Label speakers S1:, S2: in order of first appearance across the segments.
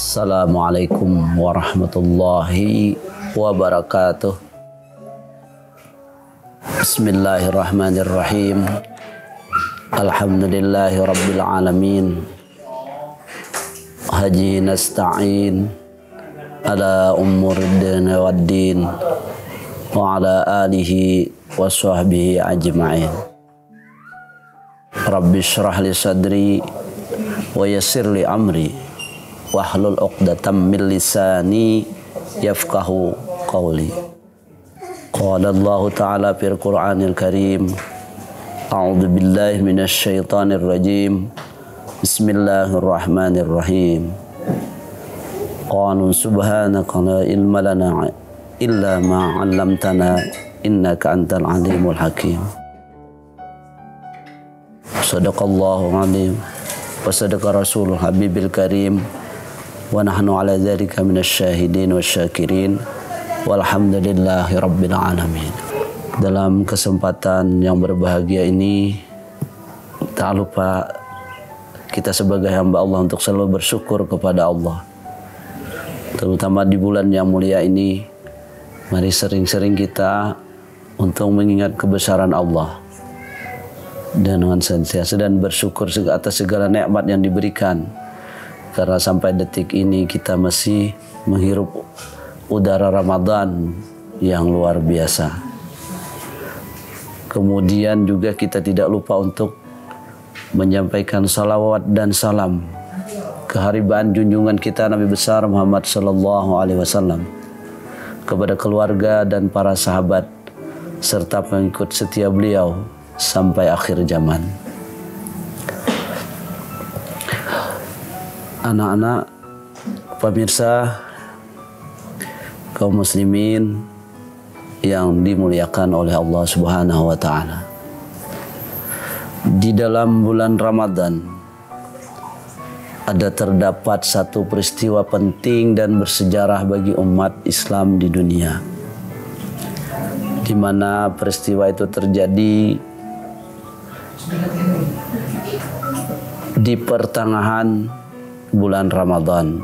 S1: Assalamualaikum warahmatullahi wabarakatuh. Bismillahirrahmanirrahim. Alhamdulillahi rabbil alamin. Haji nasta'in ala umurid waddin wa ala alihi wa sahbihi ajma'in. Rabbi syrah li sadri wa yassir li amri wahlul 'uqdatam min lisani yafqahu qawli. Qala Allah Ta'ala fil Qur'anil Karim. A'udzu billahi minasy syaithanir rajim. Bismillahirrahmanirrahim. Qalu subhanaka la ilma lana illa ma 'allamtana innaka antal alimul hakim. Sadaqallahu 'azim wa sadaqa rasulul habibil karim. Wa nahnu ala dzalika minasy syahidin wasyakirin walhamdulillahi rabbil alamin. Dalam kesempatan yang berbahagia ini, tak lupa kita sebagai hamba Allah untuk selalu bersyukur kepada Allah. Terutama di bulan yang mulia ini, mari sering-sering kita untuk mengingat kebesaran Allah dan dengan senantiasa dan bersyukur atas segala nikmat yang diberikan. Karena sampai detik ini kita masih menghirup udara Ramadan yang luar biasa. Kemudian juga kita tidak lupa untuk menyampaikan salawat dan salam keharibaan junjungan kita Nabi besar Muhammad sallallahu alaihi wasallam kepada keluarga dan para sahabat serta pengikut setia beliau sampai akhir zaman. Anak-anak, pemirsa, kaum muslimin yang dimuliakan oleh Allah Subhanahu wa taala. Di dalam bulan Ramadan terdapat satu peristiwa penting dan bersejarah bagi umat Islam di dunia, di mana peristiwa itu terjadi di pertengahan bulan Ramadan.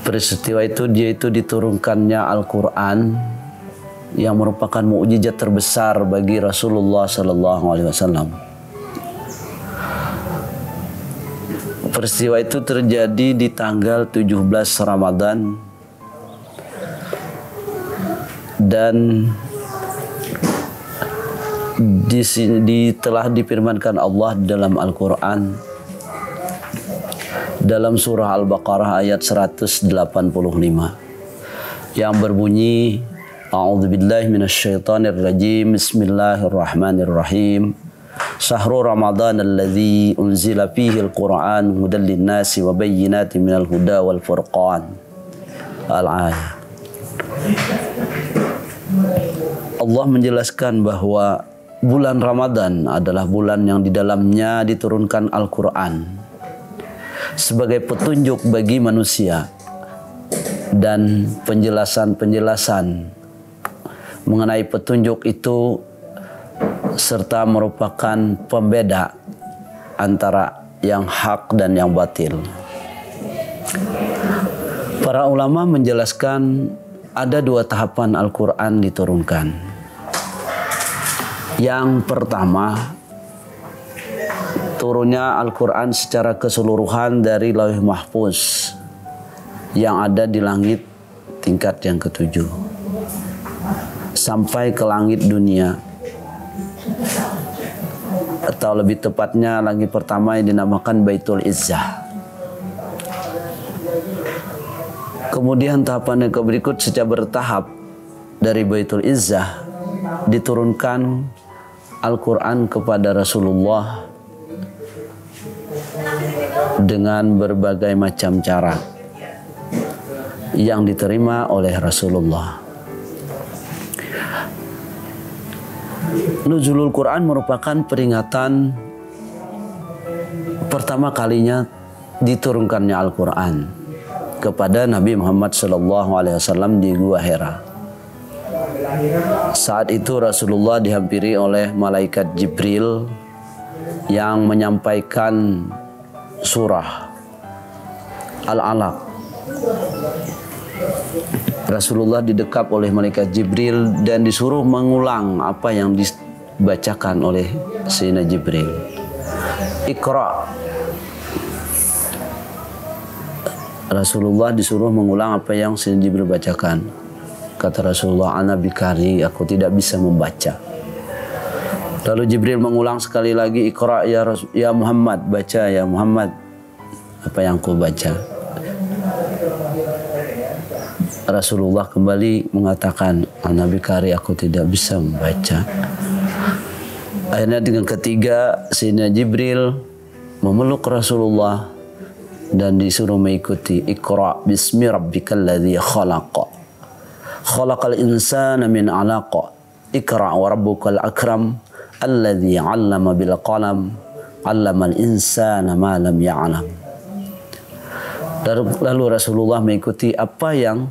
S1: Peristiwa itu yaitu diturunkannya Al-Quran yang merupakan mukjizat terbesar bagi Rasulullah sallallahu alaihi wasallam. Peristiwa itu terjadi di tanggal 17 Ramadan dan di sini telah difirmankan Allah dalam Al-Quran dalam surah Al-Baqarah ayat 185 yang berbunyi, A'udzubillahi minasyaitonir rajim. Bismillahirrahmanirrahim. Syahrul Ramadan alladzi unzila fihi al-Qur'an hudan lin-nasi wa bayyinatin minal huda wal furqan. Al-ayat. Allah menjelaskan bahwa bulan Ramadan adalah bulan yang di dalamnya diturunkan Al-Qur'an sebagai petunjuk bagi manusia dan penjelasan-penjelasan mengenai petunjuk itu serta merupakan pembeda antara yang hak dan yang batil. Para ulama menjelaskan ada dua tahapan Al-Quran diturunkan. Yang pertama, turunnya Al-Quran secara keseluruhan dari Lauh Mahfuz yang ada di langit tingkat yang ketujuh sampai ke langit dunia, atau lebih tepatnya langit pertama yang dinamakan Baitul Izzah. Kemudian tahapan yang berikut secara bertahap dari Baitul Izzah diturunkan Al-Quran kepada Rasulullah dengan berbagai macam cara yang diterima oleh Rasulullah. Nuzulul Quran merupakan peringatan pertama kalinya diturunkannya Al-Quran kepada Nabi Muhammad SAW di Gua Hira. Saat itu Rasulullah dihampiri oleh malaikat Jibril yang menyampaikan surah Al-Alaq. Rasulullah didekap oleh malaikat Jibril dan disuruh mengulang apa yang dibacakan oleh Sayyidina Jibril. Iqra. Rasulullah disuruh mengulang apa yang Sayyidina Jibril bacakan. Kata Rasulullah, ana bikari, aku tidak bisa membaca. Lalu Jibril mengulang sekali lagi, Iqra ya Muhammad, baca ya Muhammad apa yang ku baca. Rasulullah kembali mengatakan, ana bikari, aku tidak bisa membaca. Akhirnya dengan ketiga, Sayyidina Jibril memeluk Rasulullah dan disuruh mengikuti. Iqra bismi rabbikal ladzi khalaq. Khalaqal insana min 'alaq. Iqra wa rabbukal akram alladzi 'allama bil qalam. 'Allamal insana ma lam ya'lam. Lalu Rasulullah mengikuti apa yang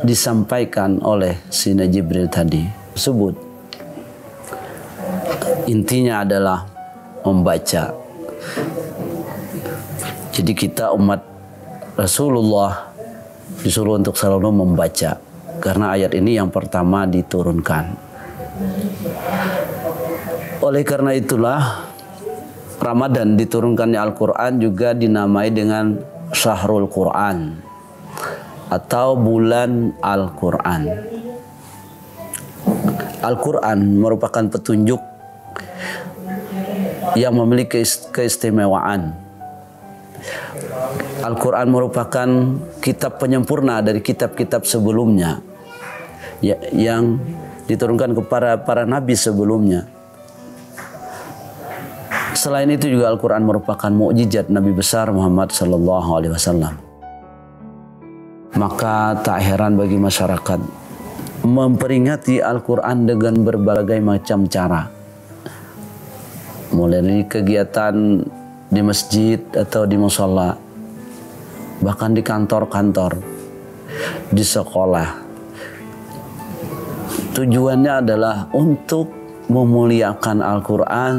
S1: disampaikan oleh Sayyidina Jibril tadi tersebut. Intinya adalah membaca. Jadi kita umat Rasulullah disuruh untuk selalu membaca, karena ayat ini yang pertama diturunkan. Oleh karena itulah Ramadan diturunkannya Al-Quran juga dinamai dengan Syahrul Quran atau bulan Al-Quran. Al-Quran merupakan petunjuk yang memiliki keistimewaan. Al-Quran merupakan kitab penyempurna dari kitab-kitab sebelumnya yang diturunkan kepada para nabi sebelumnya. Selain itu juga Al-Quran merupakan mukjizat Nabi besar Muhammad sallallahu alaihi wasallam. Maka tak heran bagi masyarakat memperingati Al-Quran dengan berbagai macam cara. Mulai dari kegiatan di masjid atau di mushola, bahkan di kantor-kantor, di sekolah. Tujuannya adalah untuk memuliakan Al-Quran,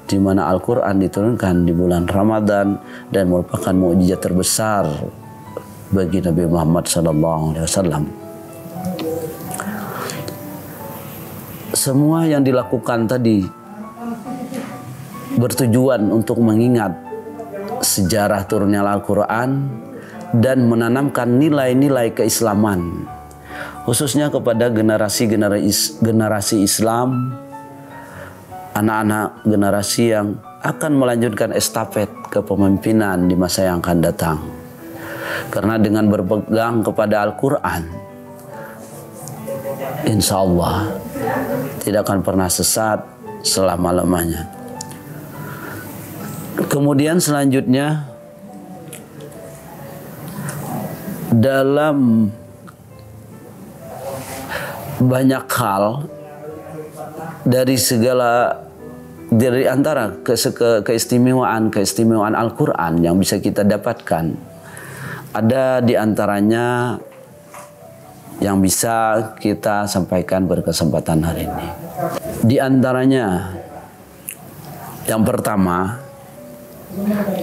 S1: di mana Al-Quran diturunkan di bulan Ramadan dan merupakan mukjizat terbesar bagi Nabi Muhammad SAW. Semua yang dilakukan tadi bertujuan untuk mengingat sejarah turunnya Al-Quran dan menanamkan nilai-nilai keislaman, khususnya kepada generasi Islam, anak-anak generasi yang akan melanjutkan estafet kepemimpinan di masa yang akan datang. Karena dengan berpegang kepada Al-Quran, insya Allah tidak akan pernah sesat selama-lamanya. Kemudian selanjutnya, dalam banyak hal dari antara keistimewaan Al-Quran yang bisa kita dapatkan, ada di antaranya yang bisa kita sampaikan berkesempatan hari ini. Di antaranya, yang pertama,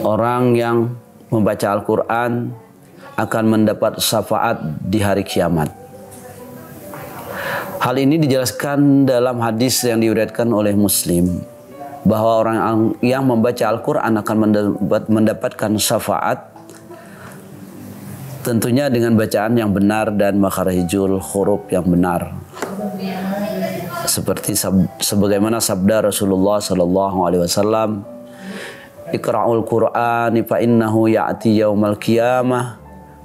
S1: orang yang membaca Al-Quran akan mendapat syafaat di hari kiamat. Hal ini dijelaskan dalam hadis yang diriwayatkan oleh Muslim, bahwa orang yang membaca Al-Quran akan mendapatkan syafaat, tentunya dengan bacaan yang benar dan makharijul huruf yang benar. Seperti sebagaimana sabda Rasulullah sallallahu alaihi wasallam, Iqra'ul Qur'ani fa innahu ya'ti yaumal qiyamah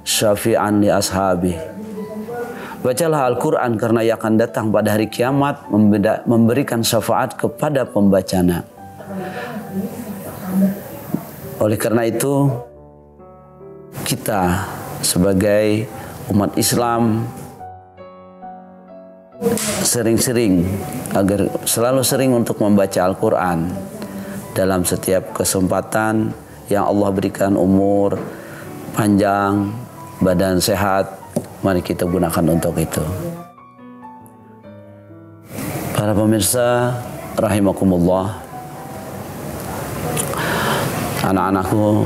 S1: syafi'an li ashabi. Bacalah Al-Quran karena ia akan datang pada hari kiamat memberikan syafaat kepada pembacanya. Oleh karena itu, kita sebagai umat Islam sering-sering, agar selalu sering untuk membaca Al-Quran dalam setiap kesempatan yang Allah berikan, umur panjang, badan sehat, mari kita gunakan untuk itu. Para pemirsa rahimakumullah, anak-anakku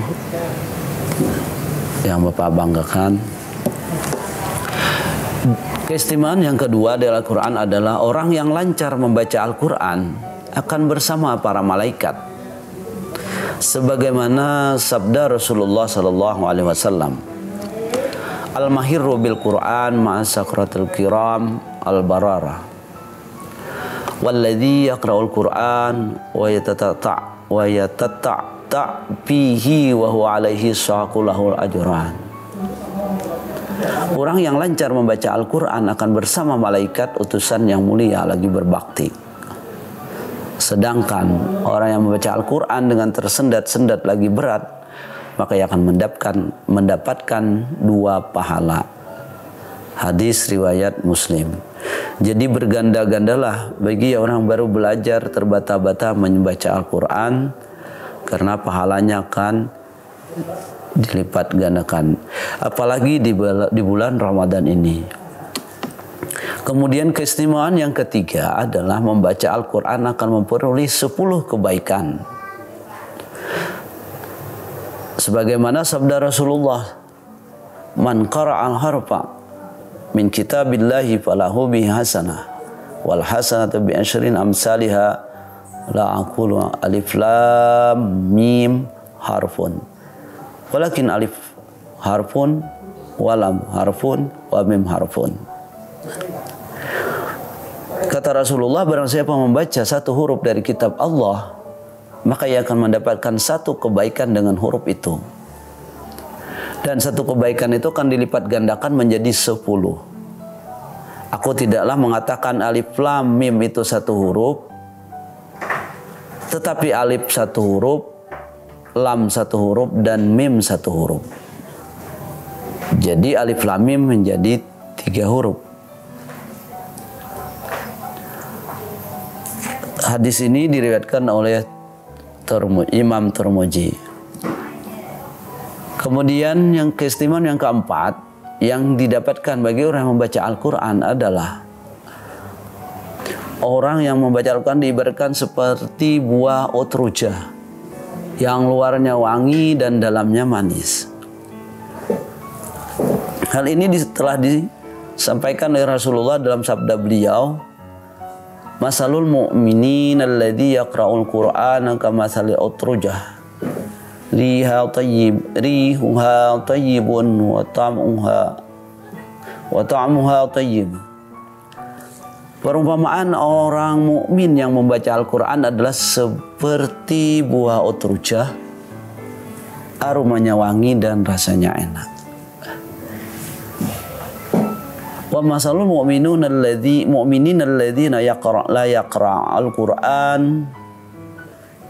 S1: yang Bapak banggakan. Keistimewaan yang kedua dari Al-Quran adalah orang yang lancar membaca Al-Quran akan bersama para malaikat. Sebagaimana sabda Rasulullah SAW, Al-mahirru bil Quran ma'asakratil kiram al-barara. Walladhi yaqra'ul Quran wa yatata' fihi wa huwa alaihi saqulahul ajran. Orang yang lancar membaca Al-Quran akan bersama malaikat utusan yang mulia lagi berbakti. Sedangkan orang yang membaca Al-Quran dengan tersendat-sendat lagi berat, maka ia akan mendapatkan 2 pahala. Hadis riwayat Muslim. Jadi berganda-gandalah bagi orang baru belajar terbata-bata membaca Al-Quran, karena pahalanya akan dilipat gandakan, apalagi di bulan Ramadan ini. Kemudian keistimewaan yang ketiga adalah membaca Al-Quran akan memperoleh 10 kebaikan. Sebagaimana sabda Rasulullah, man qara'al harfa min kitabillahi falahu bihi hasanah wal hasanatu bi asyrin amsalha la aqulu alif lam mim harfun walakin alif harfun walam harfun wa mim harfun. Kata Rasulullah, barang siapa membaca 1 huruf dari kitab Allah, maka ia akan mendapatkan 1 kebaikan dengan huruf itu. Dan 1 kebaikan itu akan dilipat gandakan menjadi 10. Aku tidaklah mengatakan alif lam mim itu 1 huruf, tetapi alif 1 huruf, lam 1 huruf, dan mim 1 huruf. Jadi alif lam mim menjadi 3 huruf. Hadis ini diriwayatkan oleh Imam Tirmidzi. Kemudian yang keistimewaan yang keempat yang didapatkan bagi orang yang membaca Al-Quran adalah orang yang membaca Al-Quran diibaratkan seperti buah otrujah yang luarnya wangi dan dalamnya manis. Hal ini telah disampaikan oleh Rasulullah dalam sabda beliau, masalul mu'minin alladhi yaqra'ul Qur'ana kamathali utrujah rihuha tayyibun wa ta'muha tayyib. Perumpamaan orang mukmin yang membaca Al-Quran adalah seperti buah utrujah, aromanya wangi dan rasanya enak. Wa masalul mu'minin alladzina la yaqra'ul Qur'an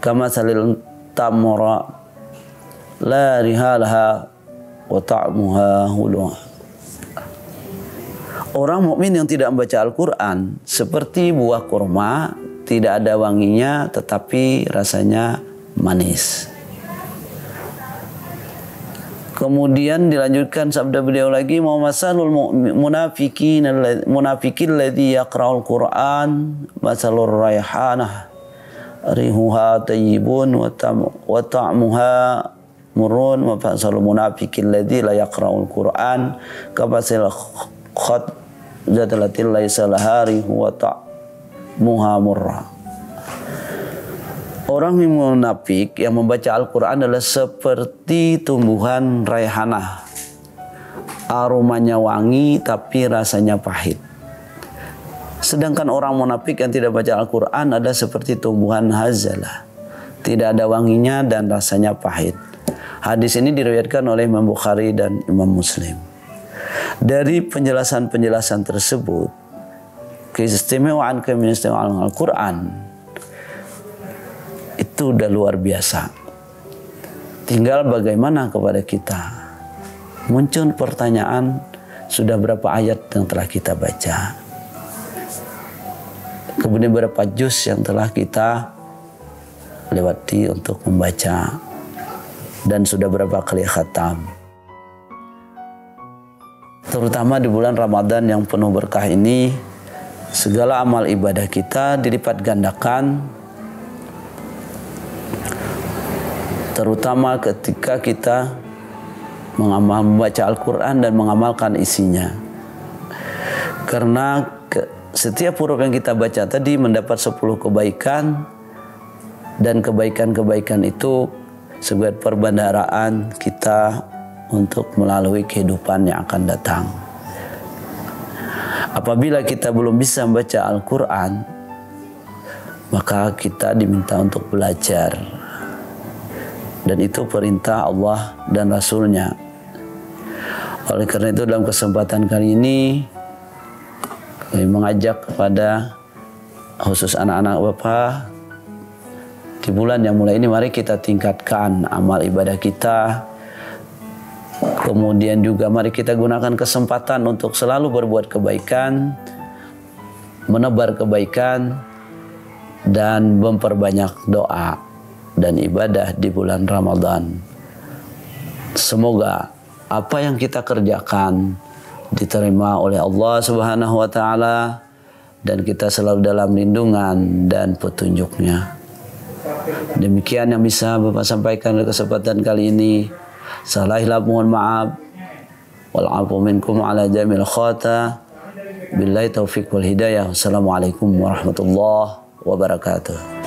S1: kamatsalil tamra la rihalaha wa ta'muha hulwa. Orang mukmin yang tidak membaca Al-Quran seperti buah kurma, tidak ada wanginya tetapi rasanya manis. Kemudian dilanjutkan sabda beliau lagi, mau masalul munafikin alladzi yaqra'ul Qur'an masalur raihanah rihuha tayyibun wa ta'muha murun wa masalul munafikin alladzi la yaqra'ul Qur'an kabasil khat jadalatil laisa laha rihu wa ta'muha murra. Orang yang munafik yang membaca Al-Quran adalah seperti tumbuhan raihanah. Aromanya wangi tapi rasanya pahit. Sedangkan orang munafik yang tidak baca Al-Quran adalah seperti tumbuhan hazalah. Tidak ada wanginya dan rasanya pahit. Hadis ini diriwayatkan oleh Imam Bukhari dan Imam Muslim. Dari penjelasan-penjelasan tersebut, keistimewaan Al-Quran itu udah luar biasa. Tinggal bagaimana kepada kita. Muncul pertanyaan, sudah berapa ayat yang telah kita baca? Kemudian berapa juz yang telah kita lewati untuk membaca? Dan sudah berapa kali khatam? Terutama di bulan Ramadan yang penuh berkah ini, segala amal ibadah kita dilipat gandakan, terutama ketika kita membaca Al-Quran dan mengamalkan isinya. Karena setiap huruf yang kita baca tadi mendapat 10 kebaikan, dan kebaikan-kebaikan itu sebagai perbendaharaan kita untuk melalui kehidupan yang akan datang. Apabila kita belum bisa membaca Al-Quran, maka kita diminta untuk belajar. Dan itu perintah Allah dan Rasulnya. Oleh karena itu dalam kesempatan kali ini, kami mengajak kepada khusus anak-anak Bapak, di bulan yang mulai ini mari kita tingkatkan amal ibadah kita. Kemudian juga mari kita gunakan kesempatan untuk selalu berbuat kebaikan, menebar kebaikan, dan memperbanyak doa dan ibadah di bulan Ramadan. Semoga apa yang kita kerjakan diterima oleh Allah Subhanahu wa Ta'ala, dan kita selalu dalam lindungan dan petunjuknya. Demikian yang bisa Bapak sampaikan di kesempatan kali ini. Salah hilap mohon maaf. Wal'afu minkum ala jamil khata. Billahi taufiq wal hidayah. Wassalamualaikum warahmatullahi wabarakatuh.